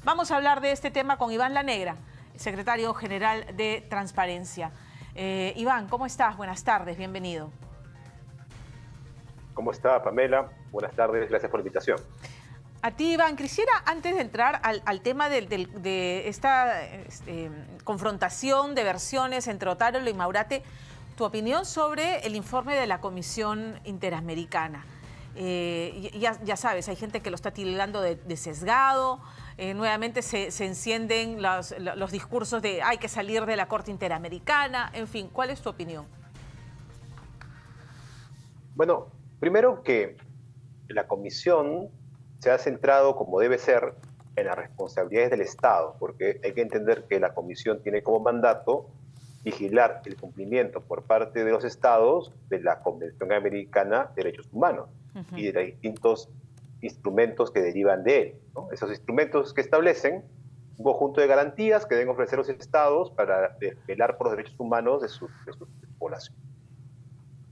Vamos a hablar de este tema con Iván Lanegra, secretario general de Transparencia. Iván, ¿cómo estás? Buenas tardes, bienvenido. ¿Cómo está, Pamela? Buenas tardes, gracias por la invitación. A ti, Iván, quisiera, antes de entrar al tema de esta confrontación de versiones entre Otárola y Maurate, tu opinión sobre el informe de la Comisión Interamericana. Ya sabes, hay gente que lo está tildando de sesgado, nuevamente se encienden los discursos de hay que salir de la Corte Interamericana, en fin, ¿cuál es tu opinión? Bueno, primero que la Comisión se ha centrado, como debe ser, en las responsabilidades del Estado, porque hay que entender que la Comisión tiene como mandato vigilar el cumplimiento por parte de los Estados de la Convención Americana de Derechos Humanos y de los distintos instrumentos que derivan de él, ¿no? Esos instrumentos que establecen un conjunto de garantías que deben ofrecer los Estados para velar por los derechos humanos de su población.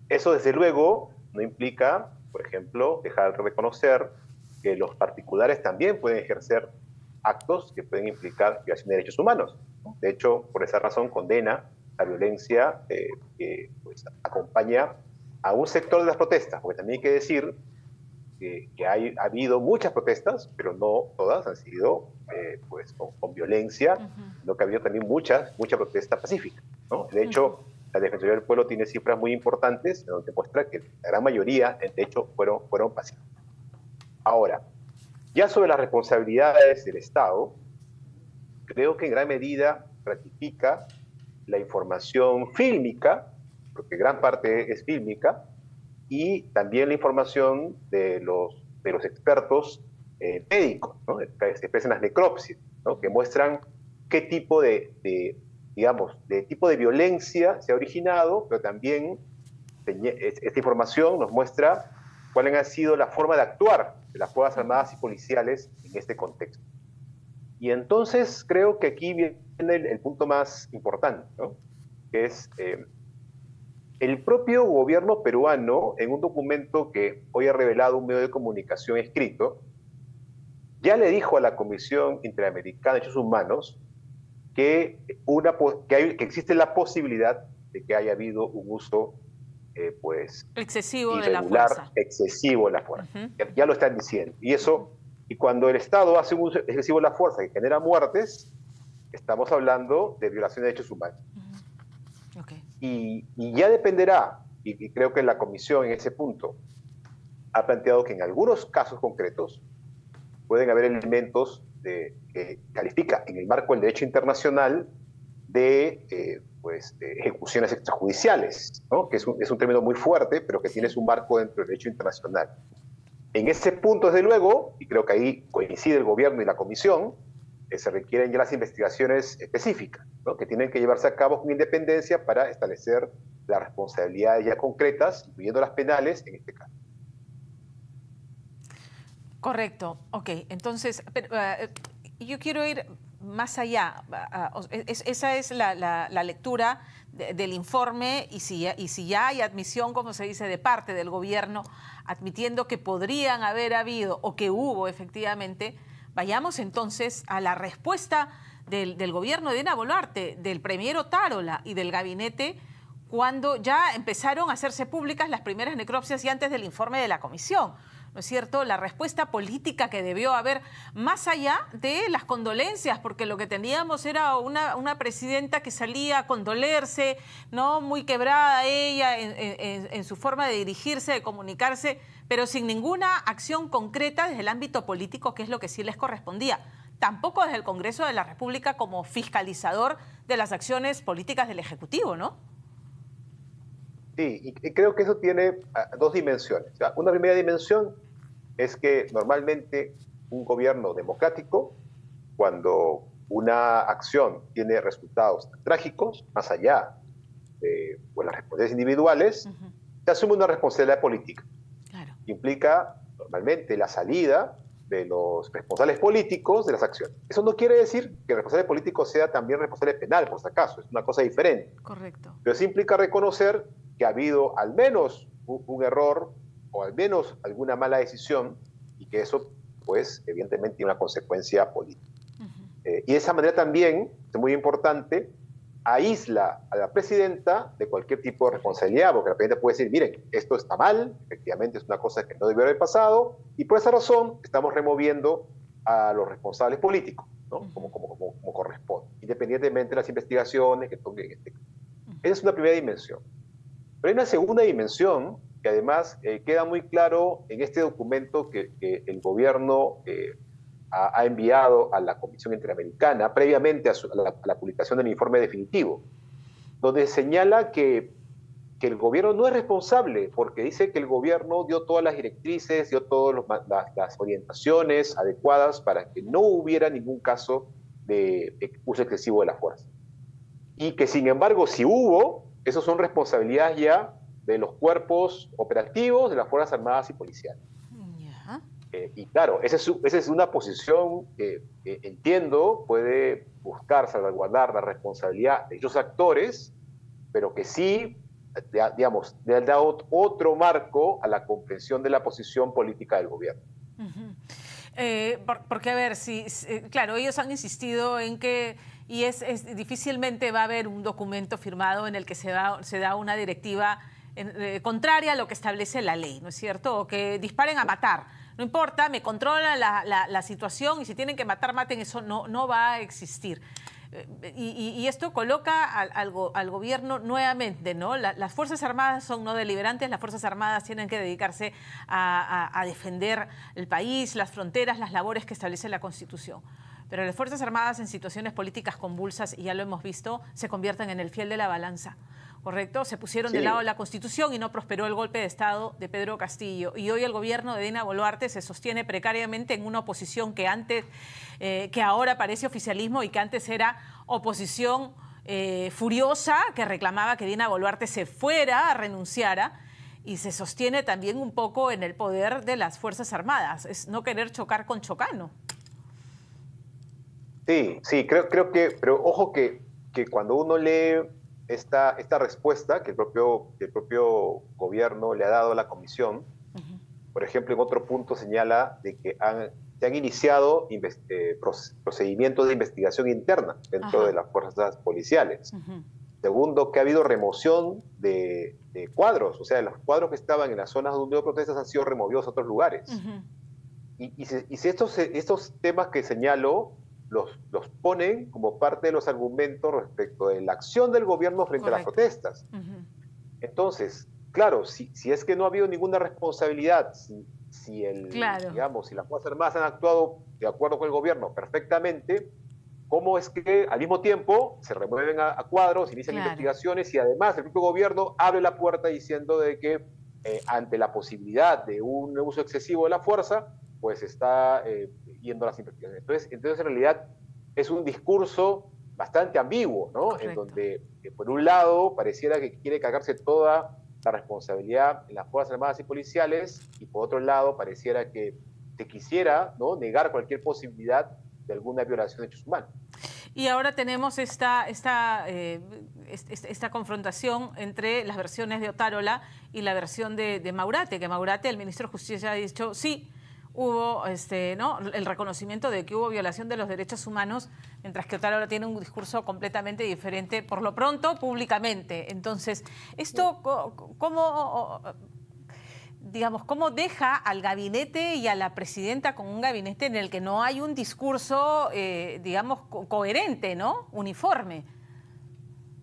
Eso, desde luego, no implica, por ejemplo, dejar de reconocer que los particulares también pueden ejercer actos que pueden implicar violación de derechos humanos, ¿no? De hecho, por esa razón condena la violencia que acompaña a un sector de las protestas, porque también hay que decir que ha habido muchas protestas, pero no todas han sido con violencia, sino que ha habido también mucha protesta pacífica, ¿no? De hecho, la Defensoría del Pueblo tiene cifras muy importantes donde muestra que la gran mayoría, de hecho, fueron pacíficas. Ahora, ya sobre las responsabilidades del Estado, creo que en gran medida ratifica la información fílmica, porque gran parte es fílmica, y también la información de los expertos médicos, ¿no? Que se expresan las necropsias, ¿no? Que muestran qué tipo tipo de violencia se ha originado, pero también esta información nos muestra cuál ha sido la forma de actuar de las Fuerzas Armadas y policiales en este contexto. Y entonces creo que aquí viene el punto más importante, ¿no? Que es el propio gobierno peruano, en un documento que hoy ha revelado un medio de comunicación escrito, ya le dijo a la Comisión Interamericana de Derechos Humanos que existe la posibilidad de que haya habido un uso excesivo de la irregular, fuerza. Excesivo de la fuerza. Ya lo están diciendo. Y cuando el Estado hace un uso excesivo de la fuerza que genera muertes, estamos hablando de violación de derechos humanos. Y ya dependerá, y creo que la Comisión en ese punto ha planteado que en algunos casos concretos pueden haber elementos que califica en el marco del derecho internacional de ejecuciones extrajudiciales, ¿no? Que es un término muy fuerte, pero que tiene su marco dentro del derecho internacional. En ese punto, desde luego, y creo que ahí coincide el gobierno y la Comisión, se requieren ya las investigaciones específicas, ¿no? Que tienen que llevarse a cabo con independencia para establecer las responsabilidades ya concretas, incluyendo las penales en este caso. Correcto, ok. Entonces, yo quiero ir más allá. Esa es la lectura del informe y si ya hay admisión, como se dice, de parte del gobierno, admitiendo que podrían haber habido o que hubo efectivamente, vayamos entonces a la respuesta del gobierno de Dina Boluarte, del premier Otárola y del gabinete cuando ya empezaron a hacerse públicas las primeras necropsias y antes del informe de la comisión. ¿No es cierto? La respuesta política que debió haber, más allá de las condolencias, porque lo que teníamos era una presidenta que salía a condolerse, ¿no? Muy quebrada ella en su forma de dirigirse, de comunicarse, pero sin ninguna acción concreta desde el ámbito político, que es lo que sí les correspondía. Tampoco desde el Congreso de la República como fiscalizador de las acciones políticas del Ejecutivo, ¿no? Sí, y creo que eso tiene dos dimensiones. Una primera dimensión es que normalmente un gobierno democrático, cuando una acción tiene resultados trágicos, más allá de las responsabilidades individuales, se asume una responsabilidad política. Claro. Implica normalmente la salida de los responsables políticos de las acciones. Eso no quiere decir que el responsable político sea también responsable penal, por si acaso, es una cosa diferente. Correcto. Pero sí implica reconocer que ha habido al menos un error o al menos alguna mala decisión y que eso, pues, evidentemente tiene una consecuencia política. Y de esa manera también, es muy importante, aísla a la presidenta de cualquier tipo de responsabilidad, porque la presidenta puede decir, miren, esto está mal, efectivamente es una cosa que no debió haber pasado, y por esa razón estamos removiendo a los responsables políticos, ¿no? Como corresponde, independientemente de las investigaciones que toquen este caso. Esa es una primera dimensión. Pero hay una segunda dimensión que además queda muy claro en este documento que el gobierno ha enviado a la Comisión Interamericana previamente a la publicación del informe definitivo, donde señala que el gobierno no es responsable, porque dice que el gobierno dio todas las directrices, dio todas las orientaciones adecuadas para que no hubiera ningún caso de uso excesivo de la fuerza. Y que sin embargo, si hubo, eso son responsabilidades ya de los cuerpos operativos de las Fuerzas Armadas y Policiales. Ya. Y claro, esa es una posición que entiendo puede buscar salvaguardar la responsabilidad de esos actores, pero que sí, digamos, le da otro marco a la comprensión de la posición política del gobierno. Porque, a ver, claro, ellos han insistido en que, y difícilmente va a haber un documento firmado en el que se da una directiva contraria a lo que establece la ley, ¿no es cierto? O que disparen a matar. No importa, me controlan la situación y si tienen que matar, maten, eso no va a existir. Y esto coloca al gobierno nuevamente, ¿no? Las Fuerzas Armadas son no deliberantes, las Fuerzas Armadas tienen que dedicarse a defender el país, las fronteras, las labores que establece la Constitución. Pero las Fuerzas Armadas en situaciones políticas convulsas, y ya lo hemos visto, se convierten en el fiel de la balanza. ¿Correcto? Se pusieron del lado de la Constitución y no prosperó el golpe de Estado de Pedro Castillo. Y hoy el gobierno de Dina Boluarte se sostiene precariamente en una oposición que ahora parece oficialismo y que antes era oposición furiosa, que reclamaba que Dina Boluarte se fuera, renunciara, y se sostiene también un poco en el poder de las Fuerzas Armadas. Es no querer chocar con Chocano. Sí, creo que, pero ojo que cuando uno lee esta respuesta que el propio gobierno le ha dado a la comisión, por ejemplo, en otro punto señala de que se han iniciado procedimientos de investigación interna dentro de las fuerzas policiales. Segundo, que ha habido remoción de cuadros, o sea, los cuadros que estaban en las zonas donde hubo protestas han sido removidos a otros lugares. Y si estos temas que señalo los ponen como parte de los argumentos respecto de la acción del gobierno frente a las protestas. Entonces, claro, si es que no ha habido ninguna responsabilidad, si las Fuerzas Armadas han actuado de acuerdo con el gobierno perfectamente, ¿cómo es que al mismo tiempo se remueven a cuadros, inician investigaciones y además el propio gobierno abre la puerta diciendo de que ante la posibilidad de un uso excesivo de la fuerza, pues está yendo a las investigaciones? Entonces en realidad es un discurso bastante ambiguo, ¿no? En donde por un lado pareciera que quiere cargarse toda la responsabilidad en las Fuerzas Armadas y Policiales, y por otro lado pareciera que se quisiera, ¿no?, negar cualquier posibilidad de alguna violación de derechos humanos. Y ahora tenemos esta confrontación entre las versiones de Otárola y la versión de Maurate, que Maurate, el ministro de Justicia, ha dicho sí, hubo el reconocimiento de que hubo violación de los derechos humanos, mientras que Otárola tiene un discurso completamente diferente, por lo pronto, públicamente. Entonces, esto, ¿cómo deja al gabinete y a la presidenta con un gabinete en el que no hay un discurso, coherente, ¿no?, uniforme?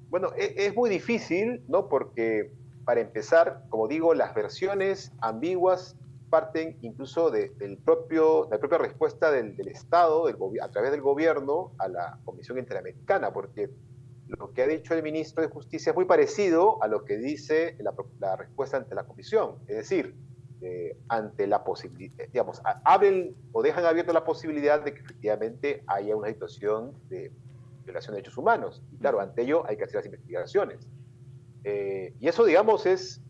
Bueno, es muy difícil, ¿no?, porque, para empezar, como digo, las versiones ambiguas parten incluso de la propia respuesta del Estado, a través del gobierno, a la Comisión Interamericana, porque lo que ha dicho el ministro de Justicia es muy parecido a lo que dice la respuesta ante la Comisión. Es decir, ante la posibilidad, digamos, abren o dejan abierta la posibilidad de que efectivamente haya una situación de violación de derechos humanos. Y claro, ante ello hay que hacer las investigaciones. Y eso, digamos, es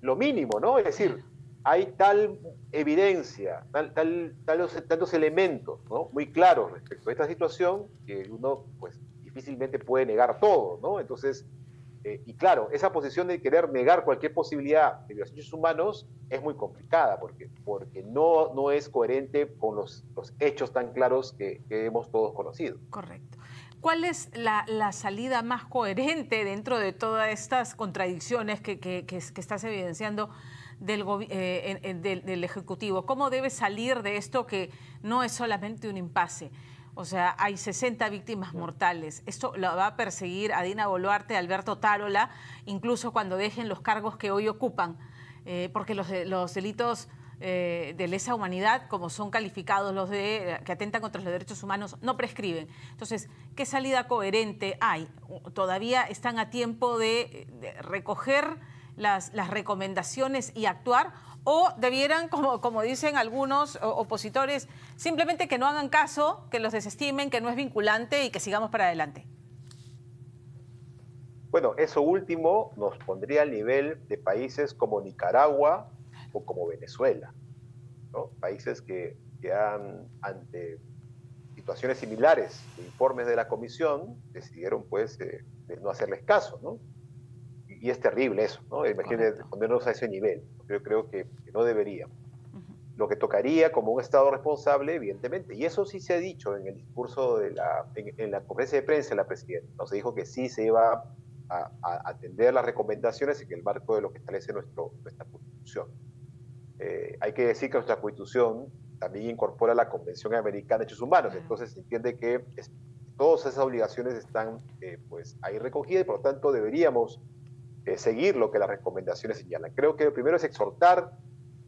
lo mínimo, ¿no? Es decir, hay tal evidencia, tantos elementos, ¿no?, muy claros respecto a esta situación, que uno, pues, difícilmente puede negar todo, ¿no? Entonces, Y claro, esa posición de querer negar cualquier posibilidad de violación de derechos humanos es muy complicada porque no es coherente con los hechos tan claros que hemos todos conocido. Correcto. ¿Cuál es la salida más coherente dentro de todas estas contradicciones que estás evidenciando del Ejecutivo? ¿Cómo debe salir de esto que no es solamente un impasse? O sea, hay 60 víctimas mortales. Esto lo va a perseguir a Dina Boluarte, a Alberto Tarola, incluso cuando dejen los cargos que hoy ocupan, porque los delitos de lesa humanidad, como son calificados los que atentan contra los derechos humanos, no prescriben. Entonces, ¿qué salida coherente hay? ¿Todavía están a tiempo de recoger las recomendaciones y actuar? ¿O debieran, como dicen algunos opositores, simplemente que no hagan caso, que los desestimen, que no es vinculante y que sigamos para adelante? Bueno, eso último nos pondría al nivel de países como Nicaragua o como Venezuela, ¿no? Países que han, ante situaciones similares de informes de la comisión, decidieron pues de no hacerles caso, ¿no? Y es terrible eso, ¿no? Imagínate ponernos a ese nivel. Yo creo que no deberíamos. Lo que tocaría como un Estado responsable, evidentemente, y eso sí se ha dicho en el discurso en la conferencia de prensa de la presidenta, ¿no? Se dijo que sí se iba a atender las recomendaciones en el marco de lo que establece nuestra Constitución. Hay que decir que nuestra Constitución también incorpora la Convención Americana de Derechos Humanos, entonces se entiende que todas esas obligaciones están pues ahí recogidas y por lo tanto deberíamos seguir lo que las recomendaciones señalan. Creo que lo primero es exhortar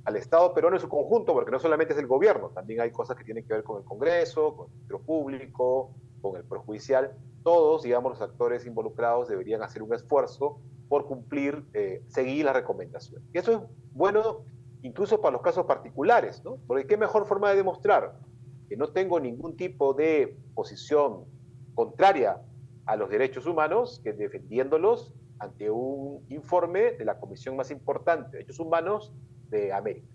al Estado peruano en su conjunto, porque no solamente es el gobierno, también hay cosas que tienen que ver con el Congreso, con el Ministerio Público, con el Poder Judicial. Todos, digamos, los actores involucrados deberían hacer un esfuerzo por cumplir, seguir las recomendaciones. Y eso es bueno incluso para los casos particulares, ¿no? Porque qué mejor forma de demostrar que no tengo ningún tipo de posición contraria a los derechos humanos que defendiéndolos ante un informe de la comisión más importante de derechos humanos de América.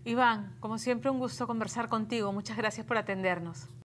Iván, como siempre, un gusto conversar contigo. Muchas gracias por atendernos.